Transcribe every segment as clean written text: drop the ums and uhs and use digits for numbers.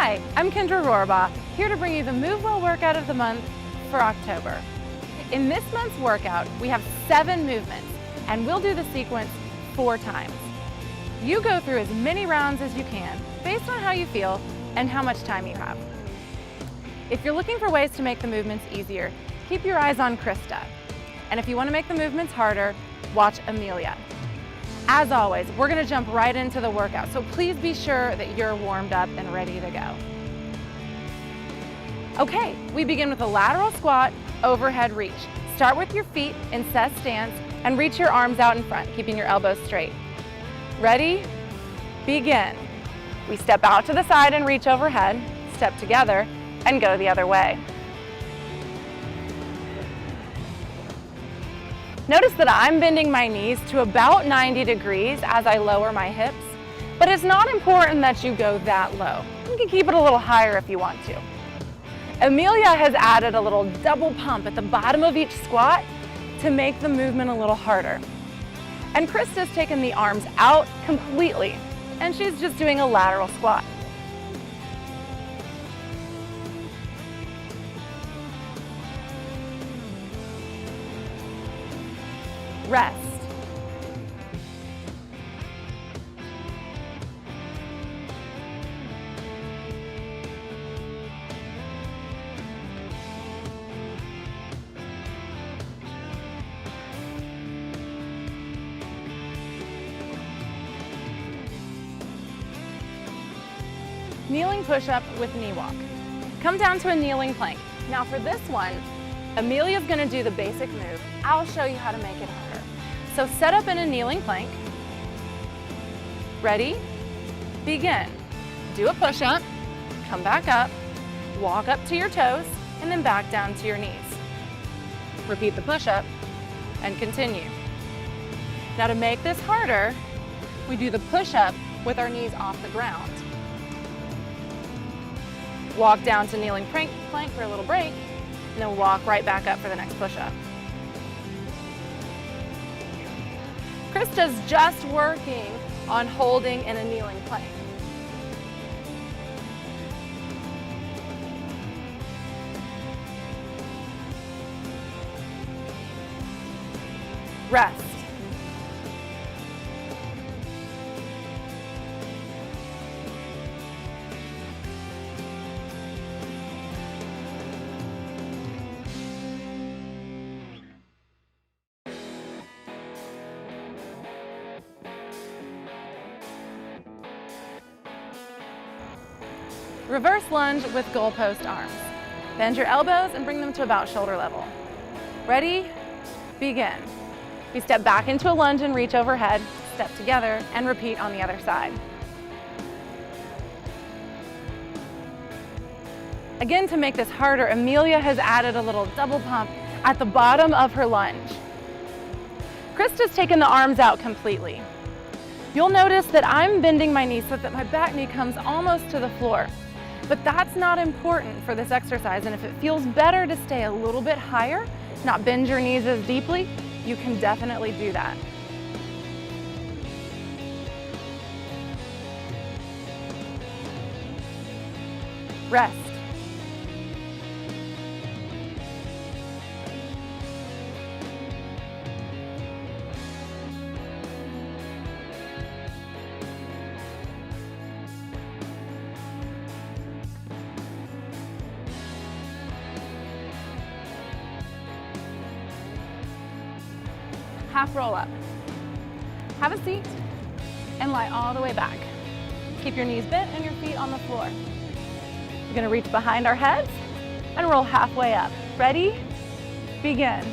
Hi, I'm Kendra Rohrbaugh, here to bring you the MoveWell workout of the month for October. In this month's workout, we have 7 movements, and we'll do the sequence 4 times. You go through as many rounds as you can, based on how you feel and how much time you have. If you're looking for ways to make the movements easier, keep your eyes on Krista. And if you want to make the movements harder, watch Amelia. As always, we're going to jump right into the workout, so please be sure that you're warmed up and ready to go. Okay, we begin with a lateral squat, overhead reach. Start with your feet in set stance and reach your arms out in front, keeping your elbows straight. Ready? Begin. We step out to the side and reach overhead, step together, and go the other way. Notice that I'm bending my knees to about 90 degrees as I lower my hips, but it's not important that you go that low. You can keep it a little higher if you want to. Amelia has added a little double pump at the bottom of each squat to make the movement a little harder. And Krista's taken the arms out completely, and she's just doing a lateral squat. Rest. Kneeling push-up with knee walk. Come down to a kneeling plank. Now for this one, Amelia's gonna do the basic move. I'll show you how to make it harder. So set up in a kneeling plank. Ready? Begin. Do a push-up, come back up, walk up to your toes, and then back down to your knees. Repeat the push-up and continue. Now to make this harder, we do the push-up with our knees off the ground. Walk down to kneeling plank for a little break, and then walk right back up for the next push-up. Krista's just working on holding in a kneeling plank. Rest. Reverse lunge with goalpost arms. Bend your elbows and bring them to about shoulder level. Ready? Begin. We step back into a lunge and reach overhead, step together, and repeat on the other side. Again, to make this harder, Amelia has added a little double pump at the bottom of her lunge. Krista's taken the arms out completely. You'll notice that I'm bending my knees so that my back knee comes almost to the floor. But that's not important for this exercise, and if it feels better to stay a little bit higher, not bend your knees as deeply, you can definitely do that. Rest. Half roll up. Have a seat and lie all the way back. Keep your knees bent and your feet on the floor. We're gonna reach behind our heads and roll halfway up. Ready? Begin.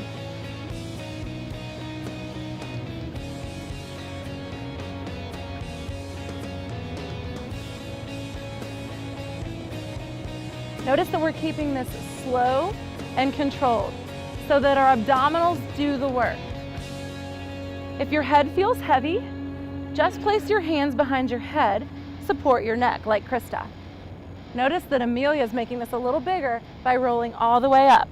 Notice that we're keeping this slow and controlled so that our abdominals do the work. If your head feels heavy, just place your hands behind your head, support your neck like Krista. Notice that Amelia is making this a little bigger by rolling all the way up,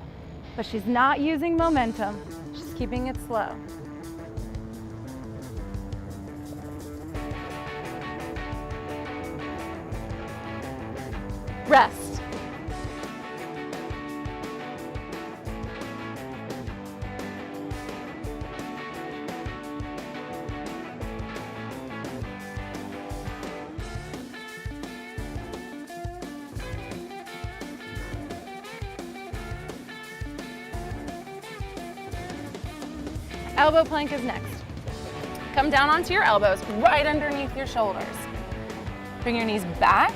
but she's not using momentum, she's keeping it slow. Rest. Elbow plank is next. Come down onto your elbows, right underneath your shoulders. Bring your knees back,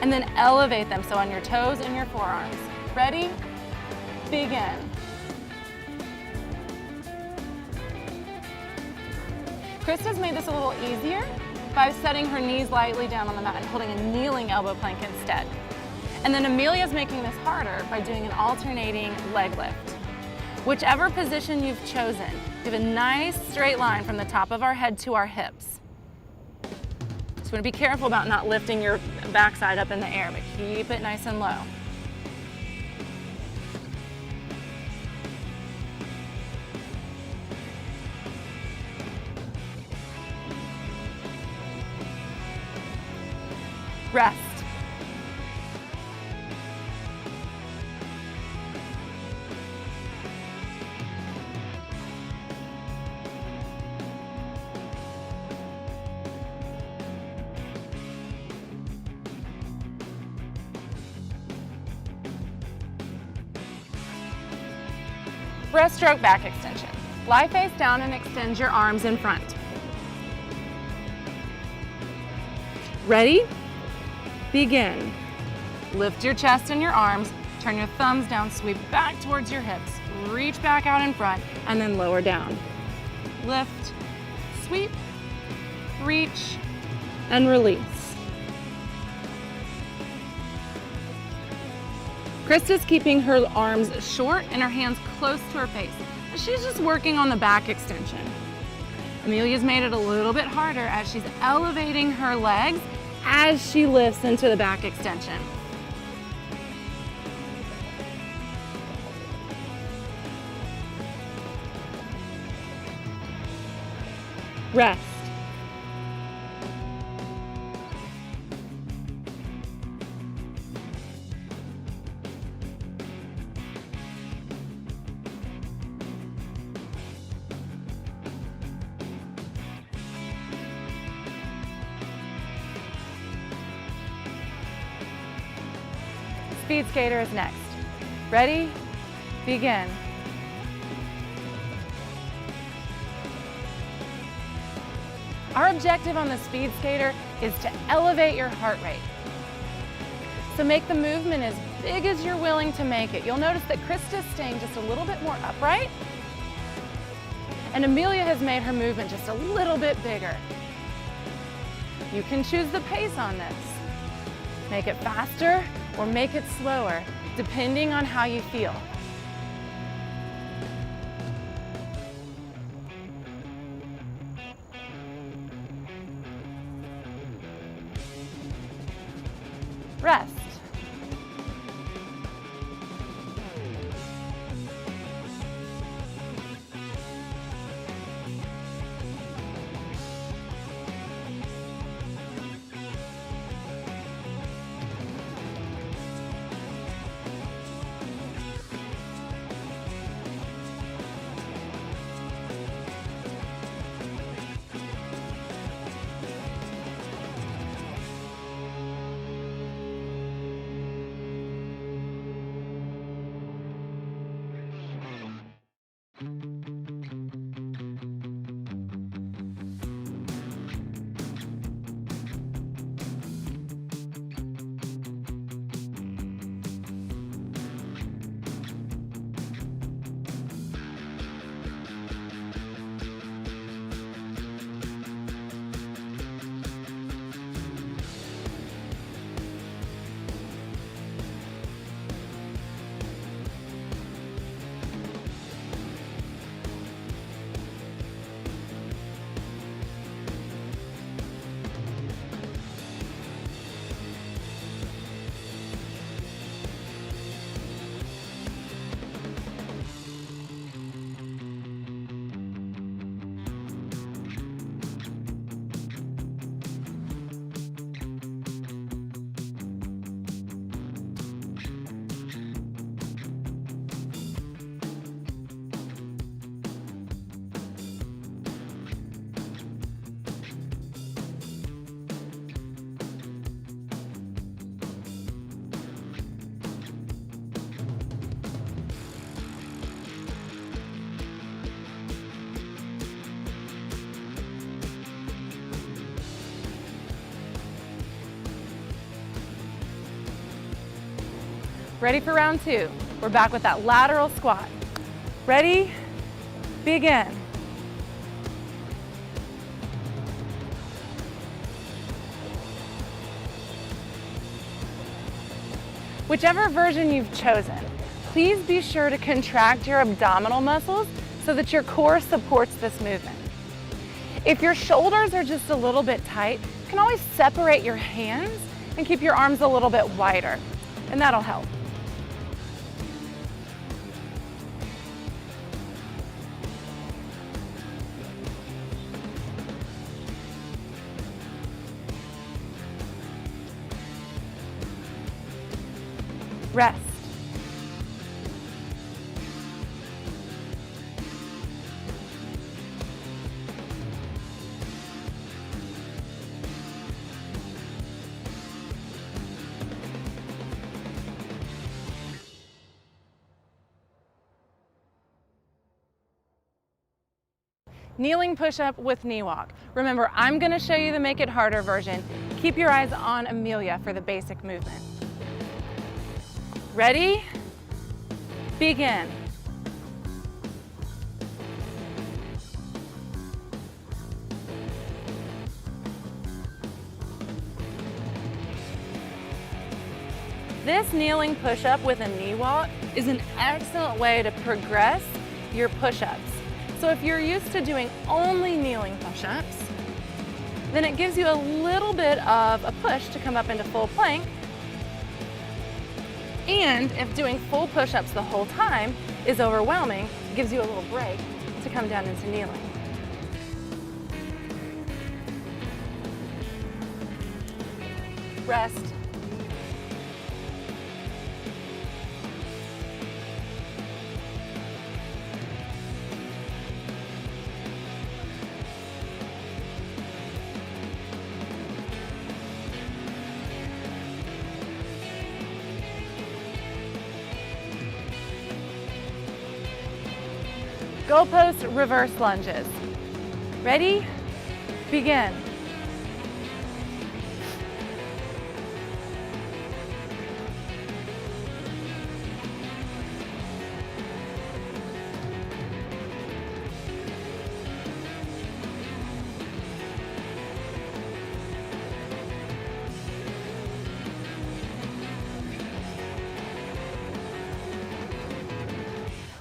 and then elevate them, so on your toes and your forearms. Ready? Begin. Krista's made this a little easier by setting her knees lightly down on the mat and holding a kneeling elbow plank instead. And then Amelia's making this harder by doing an alternating leg lift. Whichever position you've chosen, we have a nice straight line from the top of our head to our hips. So you want to be careful about not lifting your backside up in the air, but keep it nice and low. Rest. Breaststroke back extension. Lie face down and extend your arms in front. Ready? Begin. Lift your chest and your arms, turn your thumbs down, sweep back towards your hips, reach back out in front, and then lower down. Lift, sweep, reach, and release. Krista's keeping her arms short and her hands close to her face. She's just working on the back extension. Amelia's made it a little bit harder as she's elevating her legs as she lifts into the back extension. Rest. Speed skater is next. Ready? Begin. Our objective on the speed skater is to elevate your heart rate. So make the movement as big as you're willing to make it. You'll notice that Krista's staying just a little bit more upright, and Amelia has made her movement just a little bit bigger. You can choose the pace on this. Make it faster or make it slower, depending on how you feel. Rest. Ready for round 2. We're back with that lateral squat. Ready? Begin. Whichever version you've chosen, please be sure to contract your abdominal muscles so that your core supports this movement. If your shoulders are just a little bit tight, you can always separate your hands and keep your arms a little bit wider, and that'll help. Rest. Kneeling push-up with knee walk. Remember, I'm going to show you the Make It Harder version. Keep your eyes on Amelia for the basic movement. Ready? Begin. This kneeling push-up with a knee walk is an excellent way to progress your push-ups. So if you're used to doing only kneeling push-ups, then it gives you a little bit of a push to come up into full plank. And if doing full push-ups the whole time is overwhelming, it gives you a little break to come down into kneeling. Rest. Goalpost reverse lunges. Ready? Begin.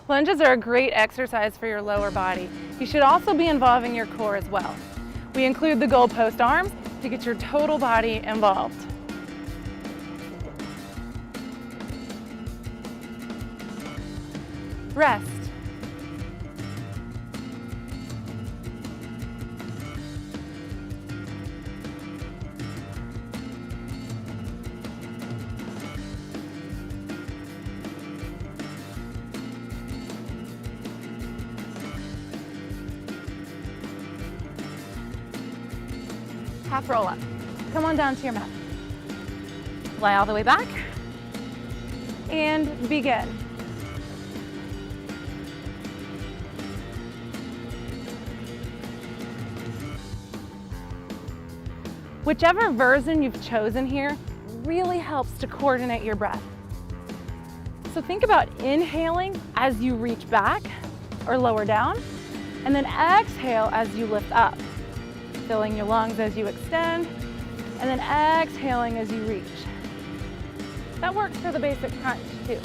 Lunges are a great exercise for your lower body. You should also be involving your core as well. We include the goalpost arms to get your total body involved. Rest. Half roll up. Come on down to your mat. Lie all the way back and begin. Whichever version you've chosen here really helps to coordinate your breath. So think about inhaling as you reach back or lower down, and then exhale as you lift up. Filling your lungs as you extend, and then exhaling as you reach. That works for the basic crunch too.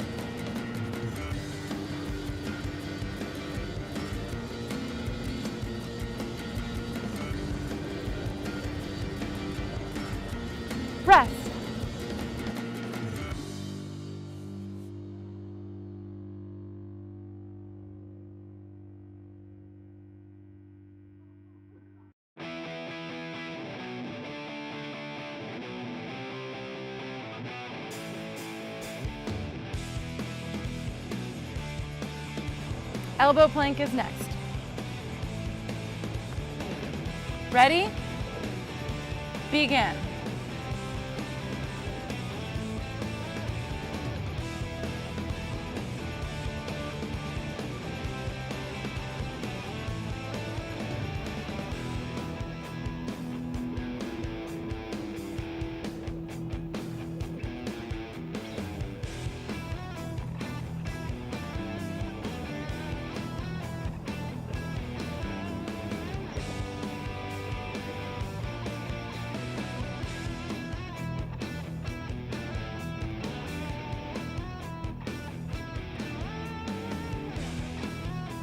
Rest. Elbow plank is next. Ready? Begin.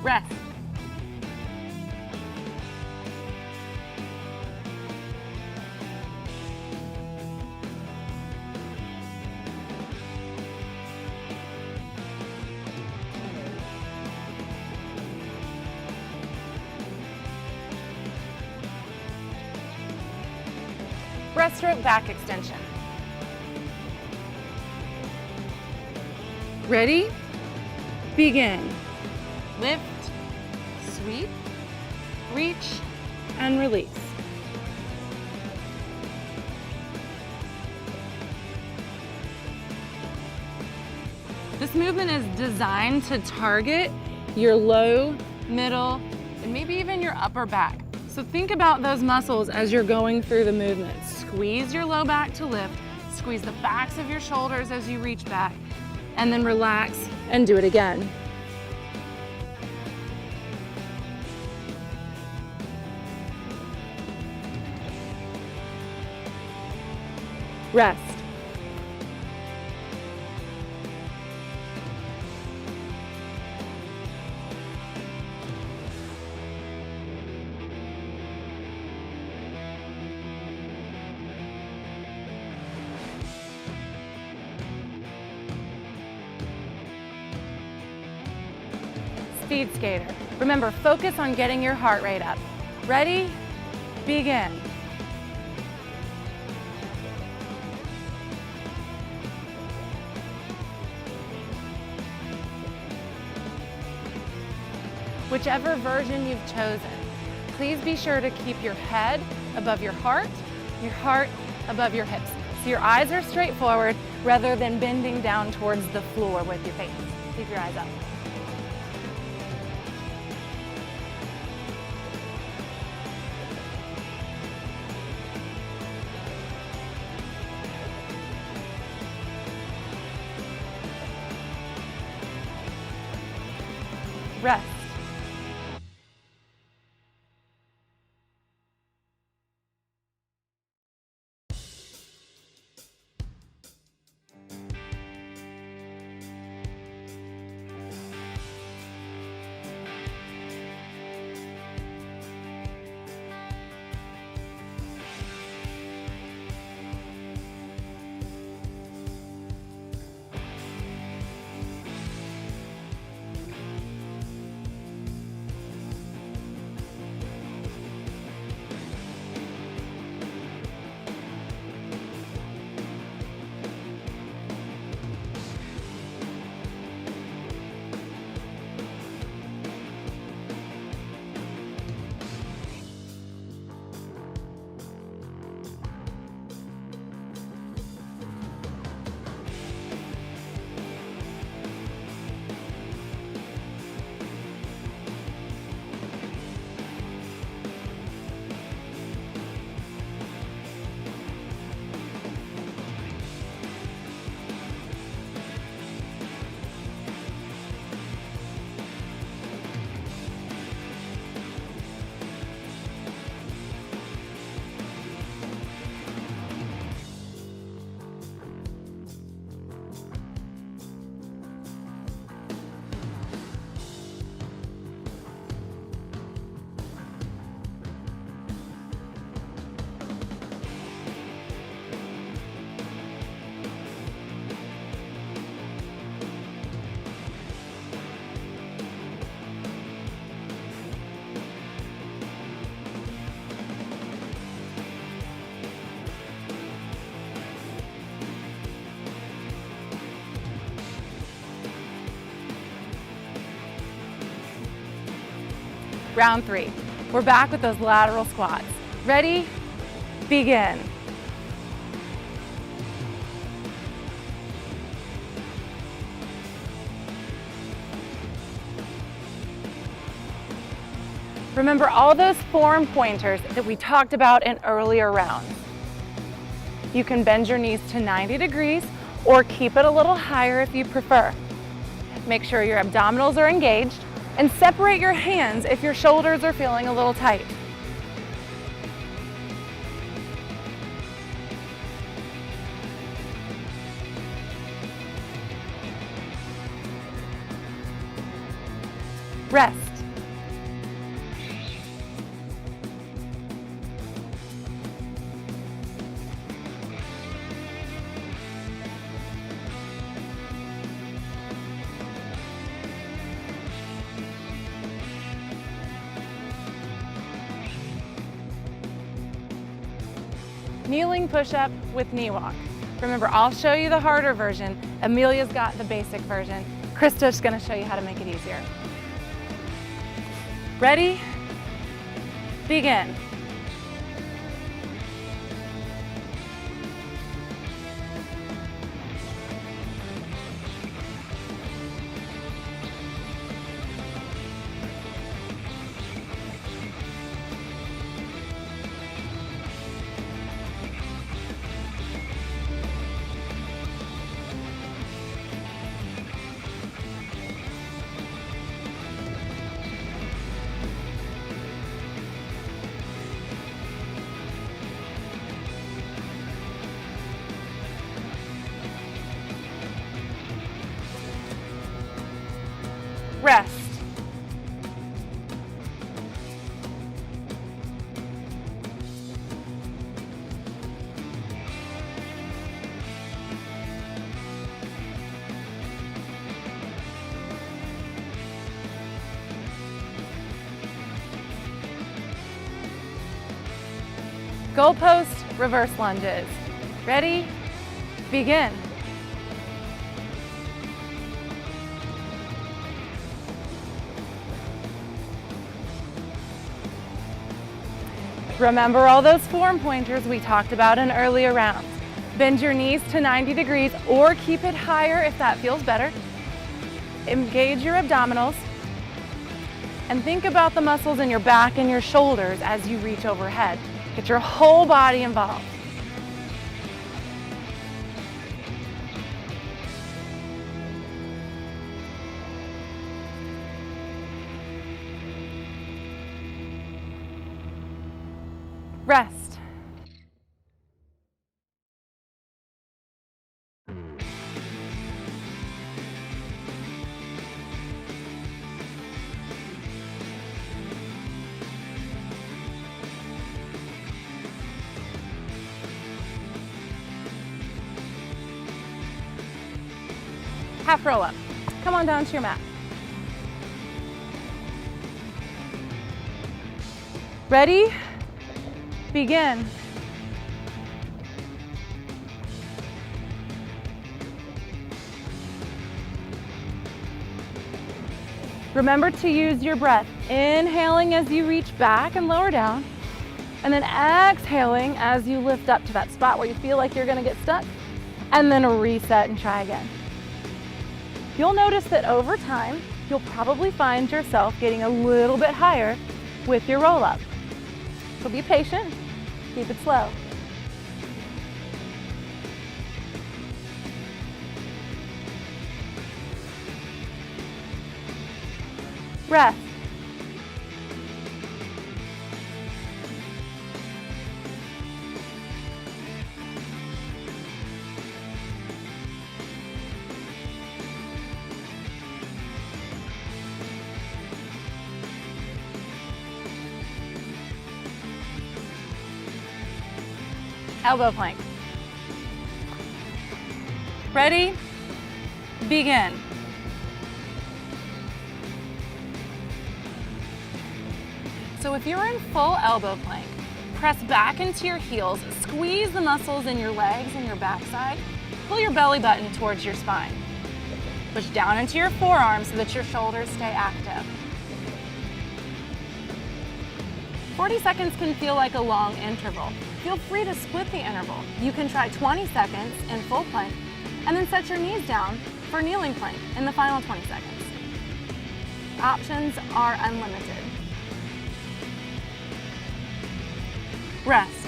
Rest. Breaststroke back extension. Ready? Begin. Lift, sweep, reach, and release. This movement is designed to target your low, middle, and maybe even your upper back. So think about those muscles as you're going through the movement. Squeeze your low back to lift, squeeze the backs of your shoulders as you reach back, and then relax and do it again. Rest. Speed skater. Remember, focus on getting your heart rate up. Ready? Begin. Whichever version you've chosen, please be sure to keep your head above your heart above your hips. So your eyes are straight forward rather than bending down towards the floor with your face. Keep your eyes up. Rest. Round 3. We're back with those lateral squats. Ready? Begin. Remember all those form pointers that we talked about in earlier rounds. You can bend your knees to 90 degrees or keep it a little higher if you prefer. Make sure your abdominals are engaged and separate your hands if your shoulders are feeling a little tight. Rest. kneeling push-up with knee walk. Remember, I'll show you the harder version. Amelia's got the basic version. Krista's gonna show you how to make it easier. Ready? Begin. Rest. Goalpost reverse lunges. Ready? Begin. Remember all those form pointers we talked about in earlier rounds. Bend your knees to 90 degrees or keep it higher if that feels better. Engage your abdominals and think about the muscles in your back and your shoulders as you reach overhead. Get your whole body involved. Rest. Half roll up. Come on down to your mat. Ready? Begin. Remember to use your breath, inhaling as you reach back and lower down, and then exhaling as you lift up to that spot where you feel like you're gonna get stuck, and then reset and try again. You'll notice that over time, you'll probably find yourself getting a little bit higher with your roll up. So be patient. Keep it slow. Rest. Elbow plank. Ready? Begin. So if you're in full elbow plank, press back into your heels, squeeze the muscles in your legs and your backside, pull your belly button towards your spine. Push down into your forearms so that your shoulders stay active. 40 seconds can feel like a long interval. Feel free to split the interval. You can try 20 seconds in full plank and then set your knees down for kneeling plank in the final 20 seconds. Options are unlimited. Rest.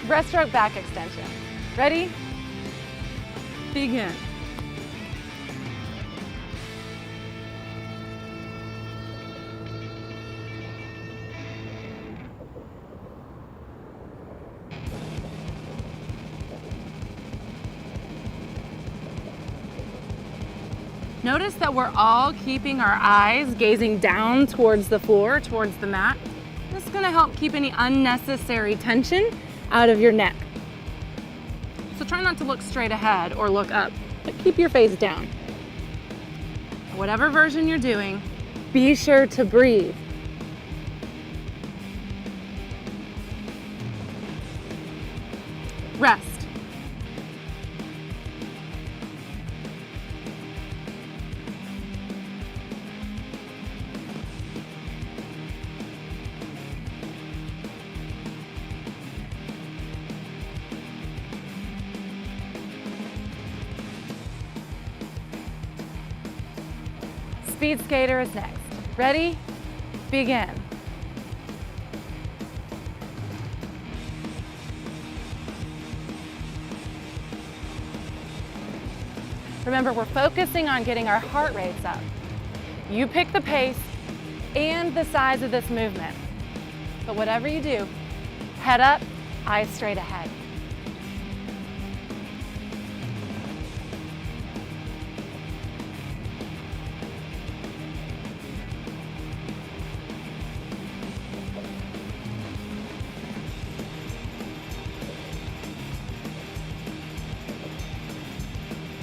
Breaststroke back extension. Ready? Begin. Notice that we're all keeping our eyes gazing down towards the floor, towards the mat. This is gonna help keep any unnecessary tension out of your neck. So try not to look straight ahead or look up, but keep your face down. Whatever version you're doing, be sure to breathe. Rest. Speed skater is next. Ready? Begin. Remember, we're focusing on getting our heart rates up. You pick the pace and the size of this movement. But whatever you do, head up, eyes straight ahead.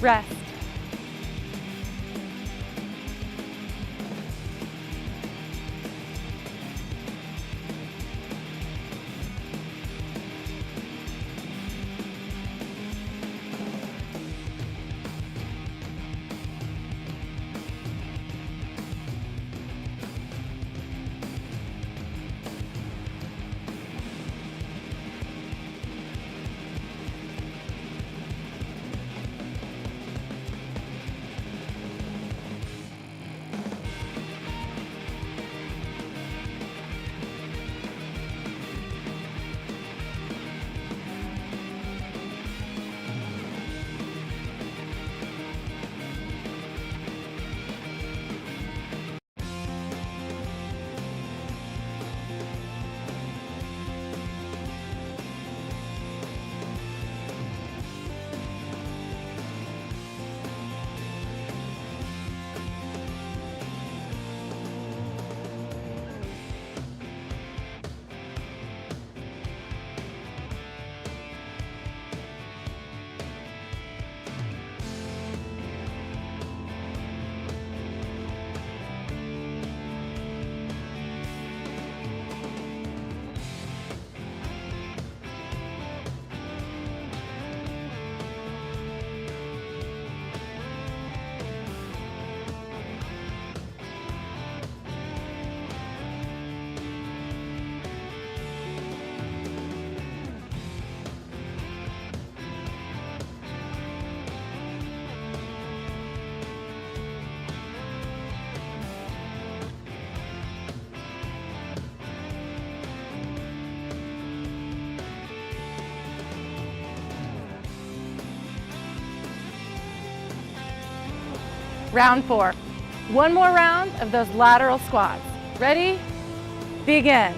Rest. Round 4. One more round of those lateral squats. Ready? Begin.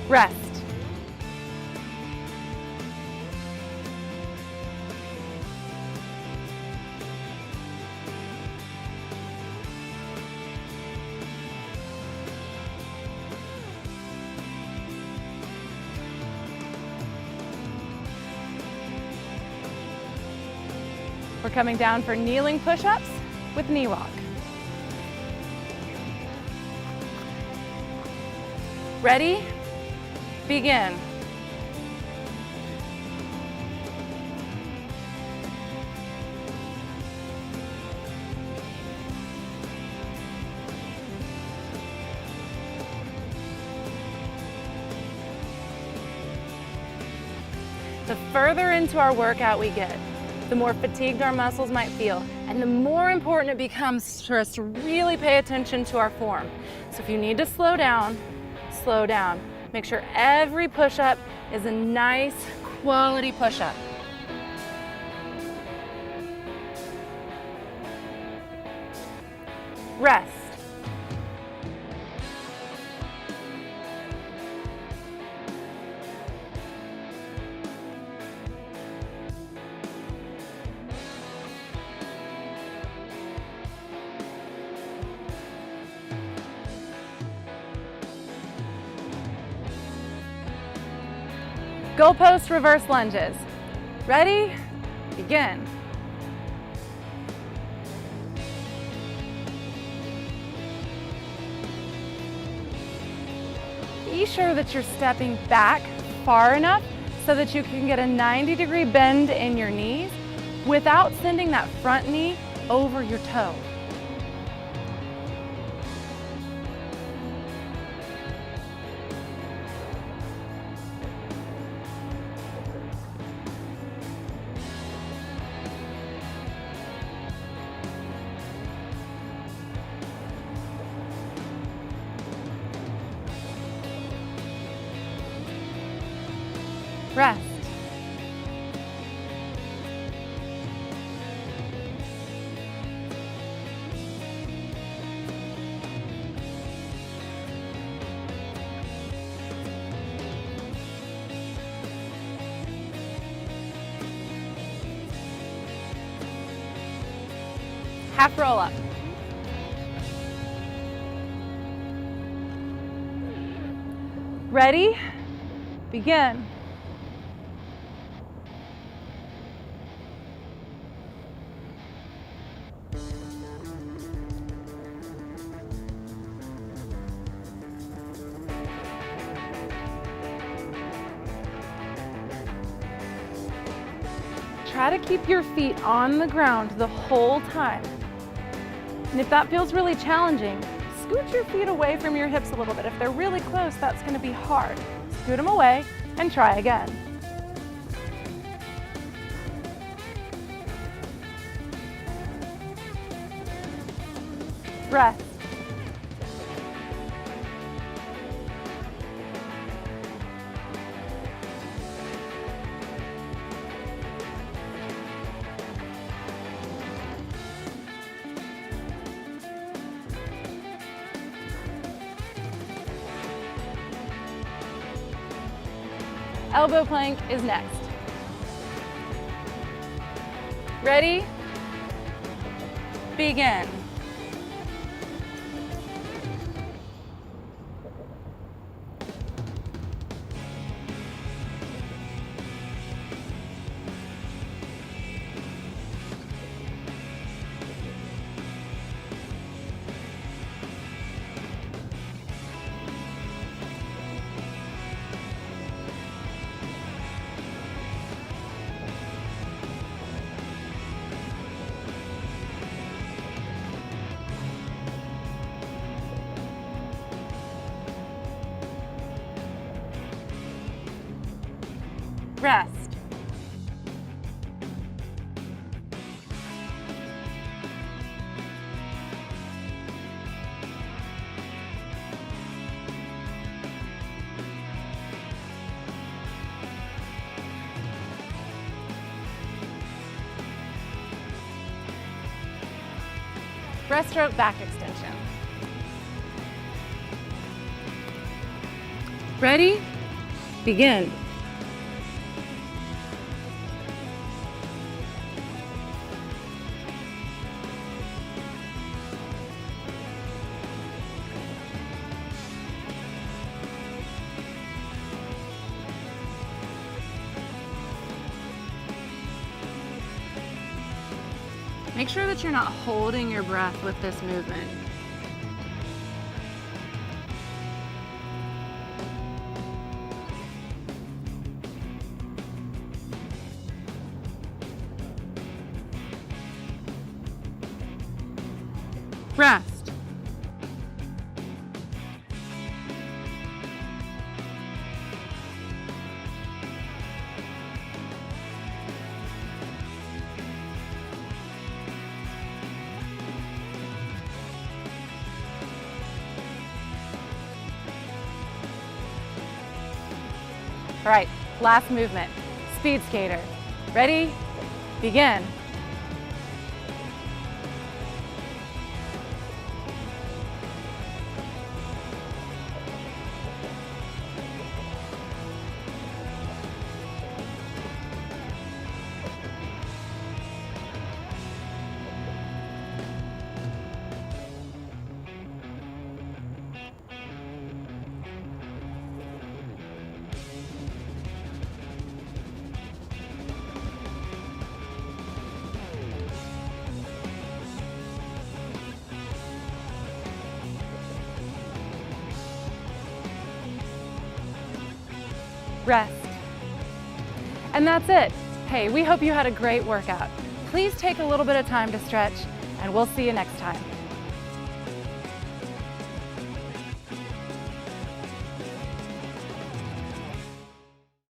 Rest. We're coming down for kneeling push-ups with knee walk. Ready? Begin. The further into our workout we get, the more fatigued our muscles might feel, and the more important it becomes for us to really pay attention to our form. So if you need to slow down, slow down. Make sure every push-up is a nice, quality push-up. Rest. Goalpost reverse lunges. Ready? Begin. Be sure that you're stepping back far enough so that you can get a 90-degree bend in your knees without sending that front knee over your toe. Rest. Half roll up. Ready? Begin. Try to keep your feet on the ground the whole time. And if that feels really challenging, scoot your feet away from your hips a little bit. If they're really close, that's going to be hard. Scoot them away and try again. Rest. Elbow plank is next. Ready? Begin. Rest. Breaststroke back extension. Ready? Begin. Make sure that you're not holding your breath with this movement. Rest. All right, last movement, speed skater. Ready? Begin. Rest. And that's it. Hey, we hope you had a great workout. Please take a little bit of time to stretch, and we'll see you next time.